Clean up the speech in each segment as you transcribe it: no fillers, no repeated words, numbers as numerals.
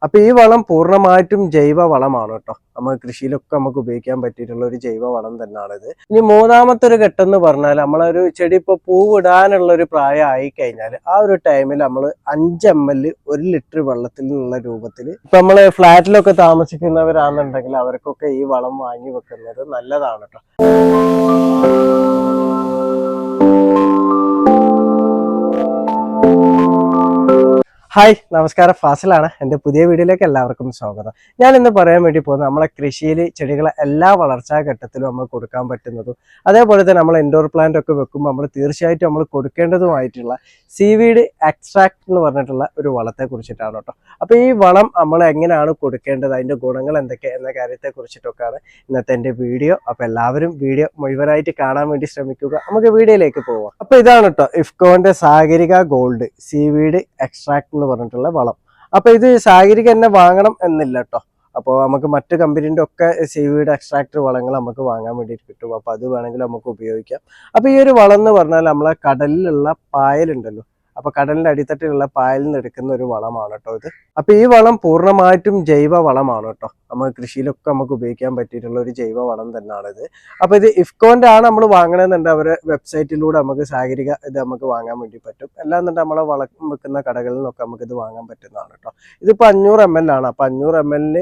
അപ്പൊ ഈ വളം പൂർണ്ണമായിട്ടും ജൈവ വളമാണ് കേട്ടോ. നമുക്ക് കൃഷിയിലൊക്കെ നമുക്ക് ഉപയോഗിക്കാൻ പറ്റിയിട്ടുള്ള ഒരു ജൈവ വളം തന്നെയാണിത്. ഇനി മൂന്നാമത്തെ ഒരു ഘട്ടം എന്ന് പറഞ്ഞാൽ നമ്മളൊരു ചെടി ഇപ്പൊ പൂവിടാനുള്ള ഒരു പ്രായം ആയി കഴിഞ്ഞാൽ ആ ഒരു ടൈമിൽ നമ്മൾ 5 ml 1 ലിറ്റർ വെള്ളത്തിൽ നിന്നുള്ള രൂപത്തിൽ ഇപ്പൊ നമ്മള് ഫ്ലാറ്റിലൊക്കെ താമസിക്കുന്നവരാണെന്നുണ്ടെങ്കിൽ അവർക്കൊക്കെ ഈ വളം വാങ്ങി വെക്കുന്നത് നല്ലതാണ് കേട്ടോ. ഹായ്, നമസ്കാരം. ഫാസിലാണ്. എൻ്റെ പുതിയ വീഡിയോയിലേക്ക് എല്ലാവർക്കും സ്വാഗതം. ഞാൻ ഇന്ന് പറയാൻ വേണ്ടി പോകുന്നത് നമ്മളെ കൃഷിയിൽ ചെടികളെ എല്ലാ വളർച്ചാ ഘട്ടത്തിലും നമ്മൾ കൊടുക്കാൻ പറ്റുന്നതും അതേപോലെ തന്നെ നമ്മൾ ഇൻഡോർ പ്ലാന്റ് ഒക്കെ വെക്കുമ്പോൾ നമ്മൾ തീർച്ചയായിട്ടും നമ്മൾ കൊടുക്കേണ്ടതുമായിട്ടുള്ള സീവീഡ് എക്സ്ട്രാക്ട് എന്ന് പറഞ്ഞിട്ടുള്ള ഒരു വളത്തെ കുറിച്ചിട്ടാണ് കേട്ടോ. അപ്പോൾ ഈ വളം നമ്മൾ എങ്ങനെയാണ് കൊടുക്കേണ്ടത്, അതിൻ്റെ ഗുണങ്ങൾ എന്തൊക്കെ എന്ന കാര്യത്തെ കുറിച്ചിട്ടൊക്കെയാണ് ഇന്നത്തെ എൻ്റെ വീഡിയോ. അപ്പോൾ എല്ലാവരും വീഡിയോ മുഴുവനായിട്ട് കാണാൻ വേണ്ടി ശ്രമിക്കുക. നമുക്ക് വീഡിയോയിലേക്ക് പോവാം. അപ്പോൾ ഇതാണ് കേട്ടോ ഇഫ്കോന്റെ സാഗരിക ഗോൾഡ് സീവീഡ് എക്സ്ട്രാക്ട് എന്ന് പറഞ്ഞിട്ടുള്ള വളം. അപ്പൊ ഇത് സാഗരിക തന്നെ വാങ്ങണം എന്നില്ല കേട്ടോ. അപ്പോൾ നമുക്ക് മറ്റു കമ്പനീൻ്റെ ഒക്കെ സീവീഡ് എക്സ്ട്രാക്ടർ വളങ്ങൾ നമുക്ക് വാങ്ങാൻ വേണ്ടിയിട്ട് കിട്ടും. അപ്പോൾ അത് വേണമെങ്കിൽ നമുക്ക് ഉപയോഗിക്കാം. അപ്പോൾ ഈ ഒരു വളം എന്ന് പറഞ്ഞാൽ നമ്മളെ കടലിലുള്ള പായലുണ്ടല്ലോ, അപ്പൊ കടലിന്റെ അടിത്തട്ടിലുള്ള പായലിൽ നിന്ന് എടുക്കുന്ന ഒരു വളമാണ് കേട്ടോ ഇത്. അപ്പൊ ഈ വളം പൂർണ്ണമായിട്ടും ജൈവ വളമാണ് കേട്ടോ. നമുക്ക് കൃഷിയിലൊക്കെ നമുക്ക് ഉപയോഗിക്കാൻ പറ്റിയിട്ടുള്ള ഒരു ജൈവ വളം തന്നെയാണിത്. അപ്പൊ ഇത് ഇഫ്കോന്റെ ആണ് നമ്മൾ വാങ്ങണമെന്നുണ്ട്. അവരെ വെബ്സൈറ്റിലൂടെ നമുക്ക് സാഗരിക ഇത് നമുക്ക് വാങ്ങാൻ വേണ്ടി പറ്റും. അല്ലാന്നുണ്ട് നമ്മളെ വളം വെക്കുന്ന കടകളിൽ നിന്നൊക്കെ നമുക്ക് ഇത് വാങ്ങാൻ പറ്റുന്നതാണ് കേട്ടോ. ഇതിപ്പോ 500 ml ആണ്. അപ്പൊ 500 ml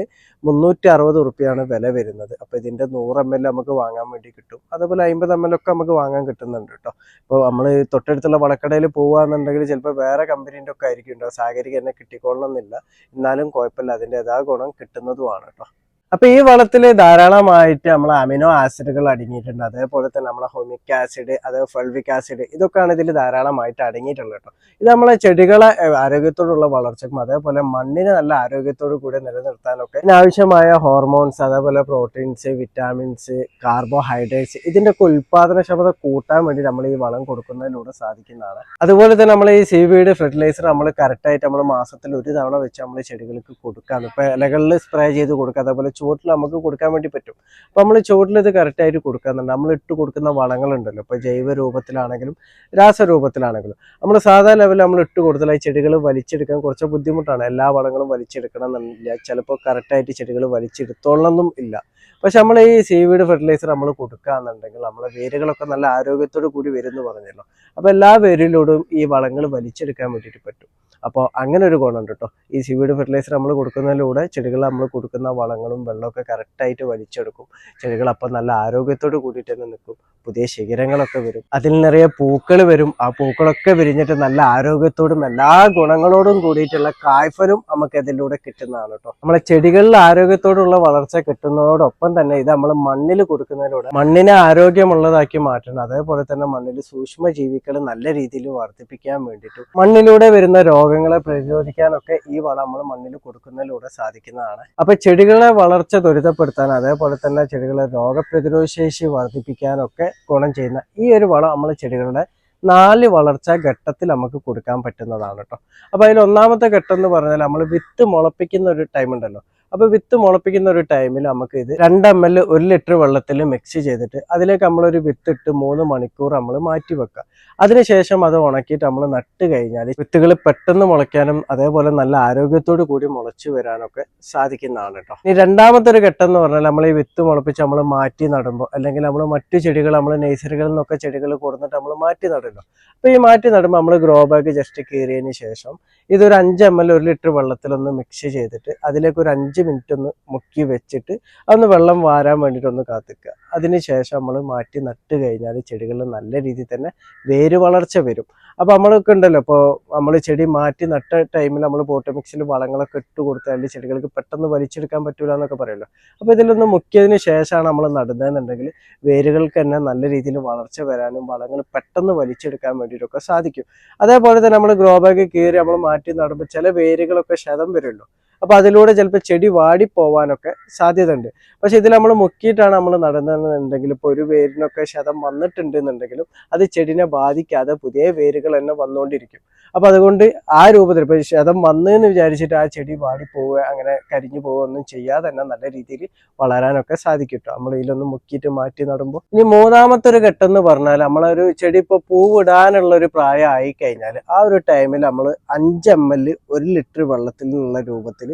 360 റുപ്യാണ് വില വരുന്നത്. അപ്പൊ ഇതിന്റെ 100 ml നമുക്ക് വാങ്ങാൻ വേണ്ടി കിട്ടും. അതുപോലെ 50 ml ഒക്കെ നമുക്ക് വാങ്ങാൻ കിട്ടുന്നുണ്ട് കേട്ടോ. ഇപ്പോൾ നമ്മൾ തൊട്ടടുത്തുള്ള വളക്കടയിൽ പോകുകയാണെന്നുണ്ടെങ്കിൽ ചിലപ്പോൾ വേറെ കമ്പനീൻ്റെ ഒക്കെ ആയിരിക്കും ഉണ്ടാവും. സാഗരിക തന്നെ കിട്ടിക്കൊള്ളണമെന്നില്ല. എന്നാലും കുഴപ്പമില്ല, അതിൻ്റെ യഥാ ഗുണം കിട്ടുന്നതുമാണ് കേട്ടോ. അപ്പൊ ഈ വളത്തിൽ ധാരാളമായിട്ട് നമ്മളെ അമിനോ ആസിഡുകൾ അടങ്ങിയിട്ടുണ്ട്. അതേപോലെ തന്നെ നമ്മളെ ഹൊമിക് ആസിഡ്, അതേപോലെ ഫൾവിക് ആസിഡ്, ഇതൊക്കെയാണ് ഇതിൽ ധാരാളമായിട്ട് അടങ്ങിയിട്ടുള്ളത് കേട്ടോ. ഇത് നമ്മളെ ചെടികളെ ആരോഗ്യത്തോടുള്ള വളർച്ചക്കും അതേപോലെ മണ്ണിനെ നല്ല ആരോഗ്യത്തോടു കൂടി നിലനിർത്താനൊക്കെ ഇതിനാവശ്യമായ ഹോർമോൺസ്, അതേപോലെ പ്രോട്ടീൻസ്, വിറ്റാമിൻസ്, കാർബോഹൈഡ്രേറ്റ്സ്, ഇതിന്റെ ഒക്കെ ഉൽപാദനക്ഷമത കൂട്ടാൻ വേണ്ടി നമ്മൾ ഈ വളം കൊടുക്കുന്നതിലൂടെ സാധിക്കുന്നതാണ്. അതുപോലെ തന്നെ നമ്മൾ ഈ സീവീഡ് ഫെർട്ടിലൈസർ നമ്മൾ കറക്റ്റായിട്ട് നമ്മൾ മാസത്തിൽ ഒരു തവണ വെച്ച് നമ്മൾ ചെടികൾക്ക് കൊടുക്കാം. ഇപ്പൊ ഇലകളിൽ സ്പ്രേ ചെയ്ത് കൊടുക്കുക, അതേപോലെ ചുവട്ടിൽ നമുക്ക് കൊടുക്കാൻ വേണ്ടി പറ്റും. അപ്പൊ നമ്മൾ ചുവട്ടിൽ ഇത് കറക്റ്റായിട്ട് കൊടുക്കാന്നുണ്ട്. നമ്മൾ ഇട്ട് കൊടുക്കുന്ന വളങ്ങളുണ്ടല്ലോ, ഇപ്പൊ ജൈവ രൂപത്തിലാണെങ്കിലും രാസരൂപത്തിലാണെങ്കിലും നമ്മൾ സാധാ ലെവലിൽ നമ്മൾ ഇട്ട് കൊടുത്താൽ ഈ ചെടികൾ വലിച്ചെടുക്കാൻ കുറച്ച് ബുദ്ധിമുട്ടാണ്. എല്ലാ വളങ്ങളും വലിച്ചെടുക്കണം എന്നില്ല. ചിലപ്പോൾ കറക്റ്റായിട്ട് ചെടികൾ വലിച്ചെടുത്തോളണം ഇല്ല. പക്ഷെ നമ്മൾ ഈ സീവീഡ് ഫെർട്ടിലൈസർ നമ്മൾ കൊടുക്കുകയെന്നുണ്ടെങ്കിൽ നമ്മളെ വേരുകളൊക്കെ നല്ല ആരോഗ്യത്തോടു കൂടി വരും എന്ന് പറഞ്ഞല്ലോ. അപ്പോൾ എല്ലാ വേരിലൂടെയും ഈ വളങ്ങൾ വലിച്ചെടുക്കാൻ വേണ്ടിയിട്ട് പറ്റും. അപ്പോൾ അങ്ങനെ ഒരു ഗുണമുണ്ട് കേട്ടോ. ഈ സീവീഡ് ഫെർട്ടിലൈസർ നമ്മൾ കൊടുക്കുന്നതിലൂടെ ചെടികൾ നമ്മൾ കൊടുക്കുന്ന വളങ്ങളും വെള്ളമൊക്കെ കറക്റ്റായിട്ട് വലിച്ചെടുക്കും. ചെടികൾ അപ്പം നല്ല ആരോഗ്യത്തോട് കൂടിയിട്ട് തന്നെ നിൽക്കും. പുതിയ ശിഖരങ്ങളൊക്കെ വരും, അതിൽ നിറയെ പൂക്കൾ വരും. ആ പൂക്കളൊക്കെ വിരിഞ്ഞിട്ട് നല്ല ആരോഗ്യത്തോടും എല്ലാ ഗുണങ്ങളോടും കൂടിയിട്ടുള്ള കായ്ഫലം നമുക്ക് ഇതിലൂടെ കിട്ടുന്നതാണ് കേട്ടോ. നമ്മളെ ചെടികളിൽ ആരോഗ്യത്തോടുള്ള വളർച്ച കിട്ടുന്നതോടൊപ്പം തന്നെ ഇത് നമ്മൾ മണ്ണിൽ കൊടുക്കുന്നതിലൂടെ മണ്ണിനെ ആരോഗ്യമുള്ളതാക്കി മാറ്റണം. അതേപോലെ തന്നെ മണ്ണിൽ സൂക്ഷ്മ ജീവികൾ നല്ല രീതിയിൽ വർദ്ധിപ്പിക്കാൻ വേണ്ടിയിട്ടും മണ്ണിലൂടെ വരുന്ന രോഗങ്ങളെ പ്രതിരോധിക്കാനൊക്കെ ഈ വളം നമ്മൾ മണ്ണിൽ കൊടുക്കുന്നതിലൂടെ സാധിക്കുന്നതാണ്. അപ്പൊ ചെടികളെ വളർച്ച ത്വരിതപ്പെടുത്താൻ, അതേപോലെ തന്നെ ചെടികളെ രോഗപ്രതിരോധ ശേഷി വർദ്ധിപ്പിക്കാനൊക്കെ ഗുണം ചെയ്യുന്ന ഈ ഒരു വളം നമ്മൾ ചെടികളുടെ 4 വളർച്ചാ ഘട്ടത്തിൽ നമുക്ക് കൊടുക്കാൻ പറ്റുന്നതാണ് കേട്ടോ. അപ്പൊ അതിൽ ഒന്നാമത്തെ ഘട്ടം എന്ന് പറഞ്ഞാൽ നമ്മൾ വിത്ത് മുളപ്പിക്കുന്ന ഒരു ടൈം ഉണ്ടല്ലോ. അപ്പൊ വിത്ത് മുളപ്പിക്കുന്ന ഒരു ടൈമിൽ നമുക്ക് ഇത് 2 ml 1 ലിറ്റർ വെള്ളത്തിൽ മിക്സ് ചെയ്തിട്ട് അതിലേക്ക് നമ്മളൊരു വിത്തിട്ട് 3 മണിക്കൂർ നമ്മൾ മാറ്റി വെക്കുക. അതിനുശേഷം അത് ഉണക്കിയിട്ട് നമ്മൾ നട്ട് കഴിഞ്ഞാൽ വിത്തുകൾ പെട്ടെന്ന് മുളയ്ക്കാനും അതേപോലെ നല്ല ആരോഗ്യത്തോടു കൂടി മുളച്ചു വരാനൊക്കെ സാധിക്കുന്നതാണ് കേട്ടോ. ഇനി രണ്ടാമത്തെ ഒരു ഘട്ടം എന്ന് പറഞ്ഞാൽ നമ്മൾ ഈ വിത്ത് മുളപ്പിച്ച് നമ്മൾ മാറ്റി നടുമ്പോൾ, അല്ലെങ്കിൽ നമ്മൾ മറ്റു ചെടികൾ നമ്മൾ നഴ്സറികളിൽ നിന്നൊക്കെ ചെടികൾ കൊടുത്തിട്ട് നമ്മൾ മാറ്റി നടുമല്ലോ. അപ്പൊ ഈ മാറ്റി നടുമ്പോൾ നമ്മൾ ഗ്രോ ബാഗ് ജസ്റ്റ് കീറിയതിന് ശേഷം ഇതൊരു 5 ml 1 ലിറ്റർ വെള്ളത്തിലൊന്ന് മിക്സ് ചെയ്തിട്ട് അതിലേക്ക് ഒരു 5 മിനിറ്റ് ഒന്ന് മുക്കി വെച്ചിട്ട് അതൊന്ന് വെള്ളം വാരാൻ വേണ്ടിയിട്ട് ഒന്ന് കാത്തിക്കുക. അതിനുശേഷം നമ്മൾ മാറ്റി നട്ട് കഴിഞ്ഞാൽ ചെടികളിൽ നല്ല രീതിയിൽ തന്നെ വേര് വളർച്ച വരും. അപ്പൊ നമ്മളൊക്കെ ഉണ്ടല്ലോ, ഇപ്പോൾ നമ്മൾ ചെടി മാറ്റി നട്ട ടൈമിൽ നമ്മൾ പോട്ട് മിക്സിൽ വളങ്ങളൊക്കെ ഇട്ട് കൊടുത്താൽ ചെടികൾക്ക് പെട്ടെന്ന് വലിച്ചെടുക്കാൻ പറ്റൂല എന്നൊക്കെ പറയുമല്ലോ. അപ്പൊ ഇതിലൊന്ന് മുക്കിയതിന് ശേഷമാണ് നമ്മൾ നടുന്നതെന്നുണ്ടെങ്കിൽ വേരുകൾക്ക് തന്നെ നല്ല രീതിയിൽ വളർച്ച വരാനും വളങ്ങൾ പെട്ടെന്ന് വലിച്ചെടുക്കാൻ വേണ്ടിയിട്ടൊക്കെ സാധിക്കും. അതേപോലെ തന്നെ നമ്മൾ ഗ്രോ ബാഗ് കീറി നമ്മൾ മാറ്റി നടുമ്പോൾ ചില വേരുകളൊക്കെ ക്ഷതം വരുമല്ലോ. അപ്പൊ അതിലൂടെ ചിലപ്പോൾ ചെടി വാടിപ്പോവാനൊക്കെ സാധ്യത ഉണ്ട്. പക്ഷെ ഇതിൽ നമ്മൾ മുക്കിയിട്ടാണ് നമ്മൾ നടുന്നതെന്നുണ്ടെങ്കിൽ ഇപ്പോൾ ഒരു വേരിനൊക്കെ ക്ഷതം വന്നിട്ടുണ്ട് എന്നുണ്ടെങ്കിലും അത് ചെടിനെ ബാധിക്കാതെ പുതിയ വേരുകൾ തന്നെ വന്നുകൊണ്ടിരിക്കും. അപ്പൊ അതുകൊണ്ട് ആ രൂപത്തിൽ ഇപ്പൊ ക്ഷതം വന്നെന്ന് വിചാരിച്ചിട്ട് ആ ചെടി വാടിപ്പോവുക, അങ്ങനെ കരിഞ്ഞു പോവുക ഒന്നും ചെയ്യാതെ തന്നെ നല്ല രീതിയിൽ വളരാനൊക്കെ സാധിക്കും കേട്ടോ, നമ്മൾ ഇതിലൊന്ന് മുക്കിയിട്ട് മാറ്റി നടുമ്പോൾ. ഇനി മൂന്നാമത്തെ ഒരു ഘട്ടം എന്ന് പറഞ്ഞാൽ നമ്മളൊരു ചെടി ഇപ്പോൾ പൂവിടാനുള്ള ഒരു പ്രായം ആയി കഴിഞ്ഞാൽ ആ ഒരു ടൈമിൽ നമ്മൾ 5 ml 1 ലിറ്റർ വെള്ളത്തിൽ നിന്നുള്ള രൂപത്തിൽ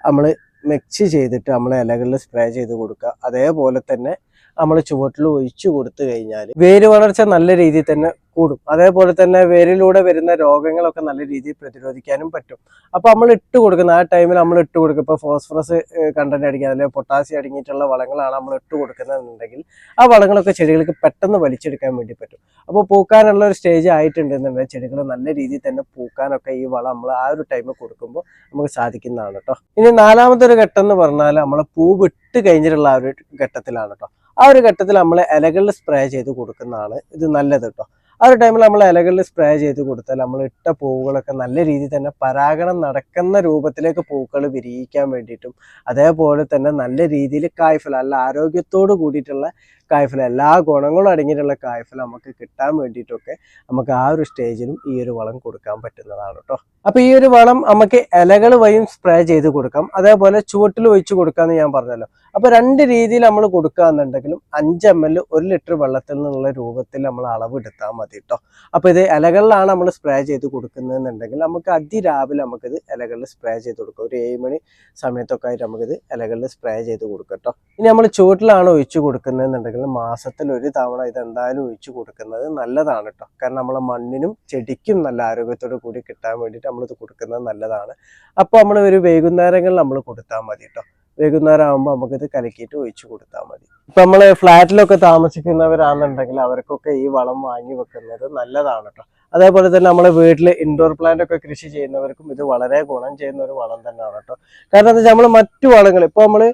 നമ്മൾ മിക്സ് ചെയ്തിട്ട് നമ്മൾ ഇലകളിൽ സ്പ്രേ ചെയ്ത് കൊടുക്കുക. അതേപോലെ തന്നെ നമ്മൾ ചുവട്ടിൽ ഒഴിച്ചു കൊടുത്തു കഴിഞ്ഞാൽ വേര് വളർച്ച നല്ല രീതിയിൽ തന്നെ കൂടും. അതേപോലെ തന്നെ വേരിലൂടെ വരുന്ന രോഗങ്ങളൊക്കെ നല്ല രീതിയിൽ പ്രതിരോധിക്കാനും പറ്റും. അപ്പോൾ നമ്മൾ ഇട്ട് കൊടുക്കുന്ന ആ ടൈമിൽ നമ്മൾ ഇട്ട് കൊടുക്കുക, ഇപ്പോൾ ഫോസ്ഫറസ് കണ്ടന്റ് അടിക്കുക അല്ലെങ്കിൽ പൊട്ടാസ്യം അടങ്ങിയിട്ടുള്ള വളങ്ങളാണ് നമ്മൾ ഇട്ട് കൊടുക്കുന്നതെന്നുണ്ടെങ്കിൽ ആ വളങ്ങളൊക്കെ ചെടികൾക്ക് പെട്ടെന്ന് വലിച്ചെടുക്കാൻ വേണ്ടി പറ്റും. അപ്പോൾ പൂക്കാനുള്ള ഒരു സ്റ്റേജ് ആയിട്ടുണ്ടെന്നുണ്ടെങ്കിൽ ചെടികൾ നല്ല രീതിയിൽ തന്നെ പൂക്കാനൊക്കെ ഈ വളം നമ്മൾ ആ ഒരു ടൈമിൽ കൊടുക്കുമ്പോൾ നമുക്ക് സാധിക്കുന്നതാണ് കേട്ടോ. ഇനി നാലാമത്തെ ഒരു ഘട്ടം എന്ന് പറഞ്ഞാൽ നമ്മൾ പൂ വിട്ട് കഴിഞ്ഞിട്ടുള്ള ആ ഒരു ഘട്ടത്തിലാണ് കേട്ടോ. ആ ഒരു ഘട്ടത്തിൽ നമ്മൾ ഇലകളിൽ സ്പ്രേ ചെയ്ത് കൊടുക്കുന്നതാണ് ഇത് നല്ലത് കേട്ടോ. ആ ഒരു ടൈമിൽ നമ്മൾ ഇലകളിൽ സ്പ്രേ ചെയ്ത് കൊടുത്താൽ നമ്മൾ ഇട്ട പൂവുകളൊക്കെ നല്ല രീതിയിൽ തന്നെ പരാഗണം നടക്കുന്ന രൂപത്തിലേക്ക് പൂക്കൾ വിരിയിക്കാൻ വേണ്ടിയിട്ടും അതേപോലെ തന്നെ നല്ല രീതിയിൽ കായ്ഫലം നല്ല ആരോഗ്യത്തോട് കൂടിയിട്ടുള്ള കായ്ഫലം എല്ലാ ഗുണങ്ങളും അടങ്ങിയിട്ടുള്ള കായ്ഫലം നമുക്ക് കിട്ടാൻ വേണ്ടിയിട്ടൊക്കെ നമുക്ക് ആ ഒരു സ്റ്റേജിലും ഈ ഒരു വളം കൊടുക്കാൻ പറ്റുന്നതാണ് കേട്ടോ. അപ്പൊ ഈ ഒരു വളം നമുക്ക് ഇലകൾ വഴിയും സ്പ്രേ ചെയ്ത് കൊടുക്കാം, അതേപോലെ ചുവട്ടിൽ ഒഴിച്ച് കൊടുക്കാമെന്ന് ഞാൻ പറഞ്ഞല്ലോ. അപ്പൊ രണ്ട് രീതിയിൽ നമ്മൾ കൊടുക്കുകയെന്നുണ്ടെങ്കിലും 5 ml 1 ലിറ്റർ വെള്ളത്തിൽ നിന്നുള്ള രൂപത്തിൽ നമ്മൾ അളവ് എടുത്താൽ മതി കേട്ടോ. അപ്പൊ ഇത് ഇലകളിലാണ് നമ്മൾ സ്പ്രേ ചെയ്ത് കൊടുക്കുന്നതെന്നുണ്ടെങ്കിൽ നമുക്ക് അതിരാവിലെ നമുക്കിത് ഇലകളിൽ സ്പ്രേ ചെയ്ത് കൊടുക്കാം. ഒരു 7 മണി സമയത്തൊക്കെ ആയിട്ട് നമുക്കിത് ഇലകളിൽ സ്പ്രേ ചെയ്ത് കൊടുക്കാം കേട്ടോ. ഇനി നമ്മൾ ചുവട്ടിലാണ് ഒഴിച്ചു കൊടുക്കുന്നതെന്നുണ്ടെങ്കിൽ മാസത്തിൽ ഒരു തവണ ഇത് എന്തായാലും ഒഴിച്ചു കൊടുക്കുന്നത് നല്ലതാണ് കേട്ടോ. കാരണം നമ്മളെ മണ്ണിനും ചെടിക്കും നല്ല ആരോഗ്യത്തോടു കൂടി കിട്ടാൻ വേണ്ടിയിട്ട് നമ്മളിത് കൊടുക്കുന്നത് നല്ലതാണ്. അപ്പോൾ നമ്മൾ ഒരു വൈകുന്നേരങ്ങളിൽ നമ്മൾ കൊടുത്താൽ മതി കേട്ടോ. വൈകുന്നേരം ആകുമ്പോൾ നമുക്കിത് കലക്കിയിട്ട് ഒഴിച്ചു കൊടുത്താൽ മതി. ഇപ്പം നമ്മൾ ഫ്ലാറ്റിലൊക്കെ താമസിക്കുന്നവരാണെന്നുണ്ടെങ്കിൽ അവർക്കൊക്കെ ഈ വളം വാങ്ങി വെക്കുന്നത് നല്ലതാണ് കേട്ടോ. അതേപോലെ തന്നെ നമ്മളെ വീട്ടിൽ ഇൻഡോർ പ്ലാന്റ് ഒക്കെ കൃഷി ചെയ്യുന്നവർക്കും ഇത് വളരെ ഗുണം ചെയ്യുന്ന ഒരു വളം തന്നെയാണ് കേട്ടോ. കാരണം എന്താ വെച്ചാൽ നമ്മൾ മറ്റു വളങ്ങൾ ഇപ്പോൾ നമ്മൾ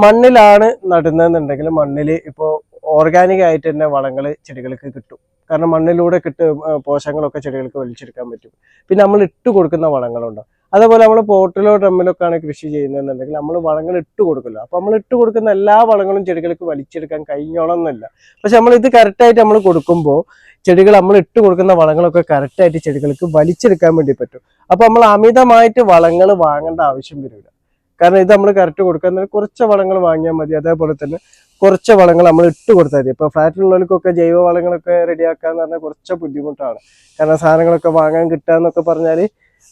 മണ്ണിലാണ് നടുന്നതെന്നുണ്ടെങ്കിൽ മണ്ണിൽ ഇപ്പോൾ ഓർഗാനിക് ആയിട്ട് തന്നെ വളങ്ങൾ ചെടികൾക്ക് കിട്ടും. കാരണം മണ്ണിലൂടെ പോഷകങ്ങളൊക്കെ ചെടികൾക്ക് വലിച്ചെടുക്കാൻ പറ്റും. പിന്നെ നമ്മൾ ഇട്ട് കൊടുക്കുന്ന വളങ്ങളുണ്ടോ, അതേപോലെ നമ്മൾ പോട്ടിലോ ഡ്രമ്മിലൊക്കെയാണ് കൃഷി ചെയ്യുന്നതെന്നുണ്ടെങ്കിൽ നമ്മൾ വളങ്ങൾ ഇട്ട് കൊടുക്കില്ല. അപ്പോൾ നമ്മൾ ഇട്ട് കൊടുക്കുന്ന എല്ലാ വളങ്ങളും ചെടികൾക്ക് വലിച്ചെടുക്കാൻ കഴിഞ്ഞോളന്നില്ല. പക്ഷെ നമ്മൾ ഇത് കറക്റ്റായിട്ട് നമ്മൾ കൊടുക്കുമ്പോൾ ചെടികൾ നമ്മൾ ഇട്ട് കൊടുക്കുന്ന വളങ്ങളൊക്കെ കറക്റ്റായിട്ട് ചെടികൾക്ക് വലിച്ചെടുക്കാൻ വേണ്ടി പറ്റും. അപ്പോൾ നമ്മൾ അമിതമായിട്ട് വളങ്ങൾ വാങ്ങേണ്ട ആവശ്യം വരില്ല. കാരണം ഇത് നമ്മൾ കറക്റ്റ് കൊടുക്കാൻ കുറച്ച് വളങ്ങൾ വാങ്ങിയാൽ മതി. അതേപോലെ തന്നെ കുറച്ച് വളങ്ങൾ നമ്മൾ ഇട്ട് കൊടുത്താൽ മതി. ഇപ്പോൾ ഫ്ലാറ്റിലുള്ളവർക്കൊക്കെ ജൈവ വളങ്ങളൊക്കെ റെഡിയാക്കുക എന്ന് പറഞ്ഞാൽ കുറച്ച് ബുദ്ധിമുട്ടാണ്. കാരണം സാധനങ്ങളൊക്കെ വാങ്ങാൻ കിട്ടുക എന്നൊക്കെ പറഞ്ഞാൽ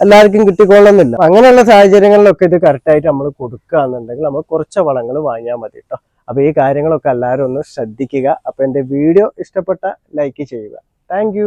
എല്ലാവർക്കും കിട്ടിക്കൊള്ളുന്നില്ല. അങ്ങനെയുള്ള സാഹചര്യങ്ങളിലൊക്കെ ഇത് കറക്റ്റായിട്ട് നമ്മൾ കൊടുക്കുക എന്നുണ്ടെങ്കിൽ നമ്മൾ കുറച്ച് വളങ്ങൾ വാങ്ങിയാൽ മതി കേട്ടോ. അപ്പോൾ ഈ കാര്യങ്ങളൊക്കെ എല്ലാവരും ഒന്ന് ശ്രദ്ധിക്കുക. അപ്പോൾ എൻ്റെ വീഡിയോ ഇഷ്ടപ്പെട്ട ലൈക്ക് ചെയ്യുക. താങ്ക്